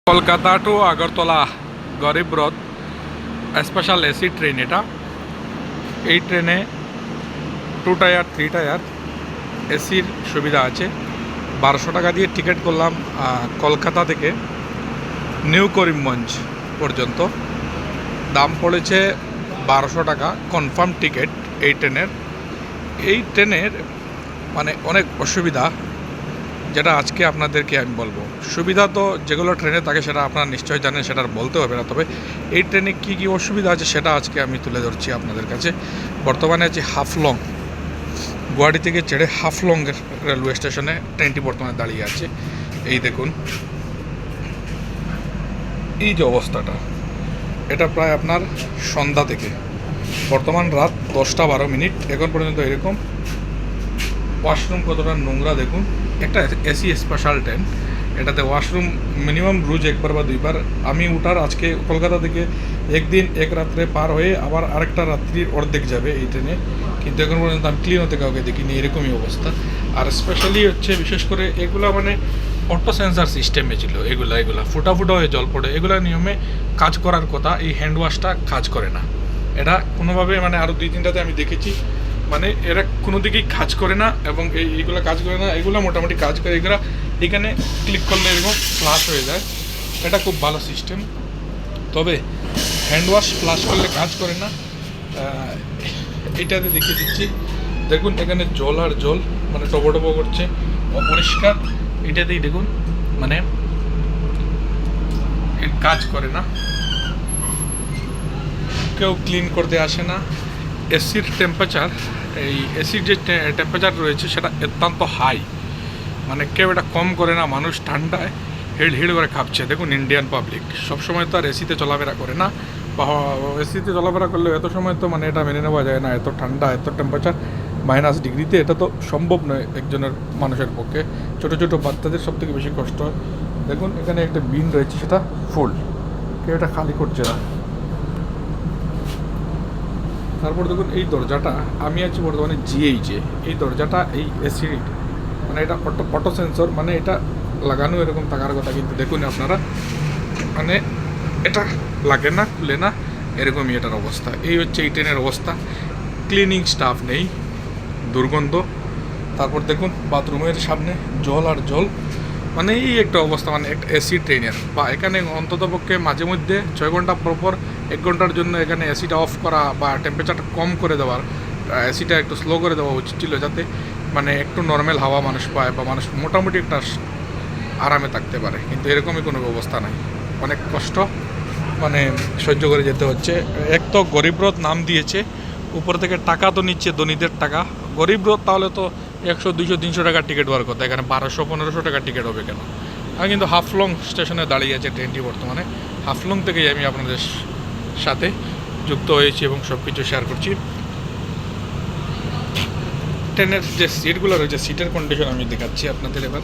Kolkata two Agartala গরিব রথ special AC train. এই ট্রেনে 2 টায়ার 3 টায়ার এসির সুবিধা আছে। 1200 টাকা দিয়ে টিকিট করলাম কলকাতা থেকে নিউ করিমগঞ্জ পর্যন্ত। দাম পড়েছে 1200 টাকা কনফার্ম টিকিট। এই ট্রেনের মানে অনেক অসুবিধা, যেটা আজকে আপনাদেরকে আমি বলবো। সুবিধা তো যেগুলো ট্রেনে থাকে সেটা আপনারা নিশ্চয়ই জানেন, সেটা বলতে হবে না। তবে এই ট্রেনে কী কী অসুবিধা আছে সেটা আজকে আমি তুলে ধরছি আপনাদের কাছে। বর্তমানে আছে হাফলং, গুয়াহাটি থেকে ছেড়ে হাফলংয়ের রেলওয়ে স্টেশনে ট্রেনটি বর্তমানে দাঁড়িয়ে আছে। এই দেখুন এই যে অবস্থাটা, এটা প্রায় আপনার সন্ধ্যা থেকে বর্তমান রাত 10টা 12 মিনিট এখন পর্যন্ত এরকম। ওয়াশরুম কতটা নোংরা দেখুন। একটা এসি স্পেশাল ট্রেন, এটাতে ওয়াশরুম মিনিমাম রোজ একবার বা দুইবার। আমি উঠার আজকে কলকাতা থেকে একদিন এক রাত্রে পার হয়ে আবার আরেকটা রাত্রির অর্ধেক যাবে এই ট্রেনে, কিন্তু এখন পর্যন্ত আমি ক্লিন হতে কাউকে দেখিনি, এরকমই অবস্থা। আর স্পেশালি হচ্ছে বিশেষ করে এগুলা মানে অটো সেন্সার সিস্টেমে ছিল। এগুলা ফুটা হয়ে জল পড়ে, এগুলা নিয়মে কাজ করার কথা। এই হ্যান্ড ওয়াশটা কাজ করে না, এটা কোনোভাবে মানে আরও 2-3টাতে আমি দেখেছি, মানে এরা কোনো দিকেই কাজ করে না। এবং এইগুলো কাজ করে না, এগুলো মোটামুটি কাজ করে। এগুলো এখানে ক্লিক করলে এরকম ফ্লাশ হয়ে যায়, এটা খুব ভালো সিস্টেম। তবে হ্যান্ড ওয়াশ ফ্লাশ করলে কাজ করে না। এইটাতে দেখিয়ে দিচ্ছি, দেখুন এখানে জল আর জল মানে টপো করছে, অপরিষ্কার। এটাতেই দেখুন মানে কাজ করে না, কেউ ক্লিন করতে আসে না। এসির টেম্পারেচার, এই এসির যে টেম্পারেচার রয়েছে সেটা অত্যন্ত হাই, মানে কেউ এটা কম করে না। মানুষ ঠান্ডায় হিড় করে খাচ্ছে। দেখুন ইন্ডিয়ান পাবলিক সবসময় তো আর এসিতে চলাফেরা করে না, বা এসিতে চলাফেরা করলেও এত সময় তো মানে এটা মেনে নেওয়া যায় না। এত ঠান্ডা, এত টেম্পারেচার -ডিগ্রিতে এটা তো সম্ভব নয় একজনের মানুষের পক্ষে। ছোটো বাচ্চাদের সব থেকে বেশি কষ্ট হয়। দেখুন এখানে একটা বিন রয়েছে, সেটা ফুল, কেউ এটা খালি করছে না। তারপর দেখুন এই দরজাটা, আমি আছি বর্তমানে জিএইচে। এই দরজাটা এই এসি মানে এটা অটো সেন্সর, মানে এটা লাগানো এরকম থাকার কথা, কিন্তু দেখুন আপনারা মানে এটা লাগে না, খুলে না, এরকমই এটার অবস্থা। এই হচ্ছে এই ট্রেনের অবস্থা। ক্লিনিং স্টাফ নেই, দুর্গন্ধ। তারপর দেখুন বাথরুমের সামনে জল আর জল, মানে এই একটা অবস্থা। মানে একটা এসি ট্রেনের, বা এখানে অন্ততপক্ষে মাঝে মধ্যে 6 ঘন্টা পর 1 ঘন্টার জন্য এখানে এসিটা অফ করা বা টেম্পারেচারটা কম করে দেওয়ার, এসিটা একটু স্লো করে দেওয়া উচিত ছিল, যাতে মানে একটু নর্মাল হাওয়া মানুষ পায় বা মানুষ মোটামুটি একটা আরামে থাকতে পারে। কিন্তু এরকমই কোনো ব্যবস্থা নাই, অনেক কষ্ট মানে সহ্য করে যেতে হচ্ছে। এক তো গরিব রথ নাম দিয়েছে, উপর থেকে টাকা তো নিচ্ছে ধনীদের টাকা। গরিব রথ তাহলে তো 100 200 300 টাকার টিকিট হওয়ার কথা, এখানে 1200 1500 টাকার টিকিট হবে কেন? আমি কিন্তু হাফলং স্টেশনে দাঁড়িয়ে আছে ট্রেনটি বর্তমানে। হাফলং থেকেই আমি আপনাদের সাথে যুক্ত হয়েছি এবং সব কিছু শেয়ার করছি। ট্রেনের যে সিটগুলো রয়েছে, সিটের কন্ডিশন আমি দেখাচ্ছি আপনাদের এবার।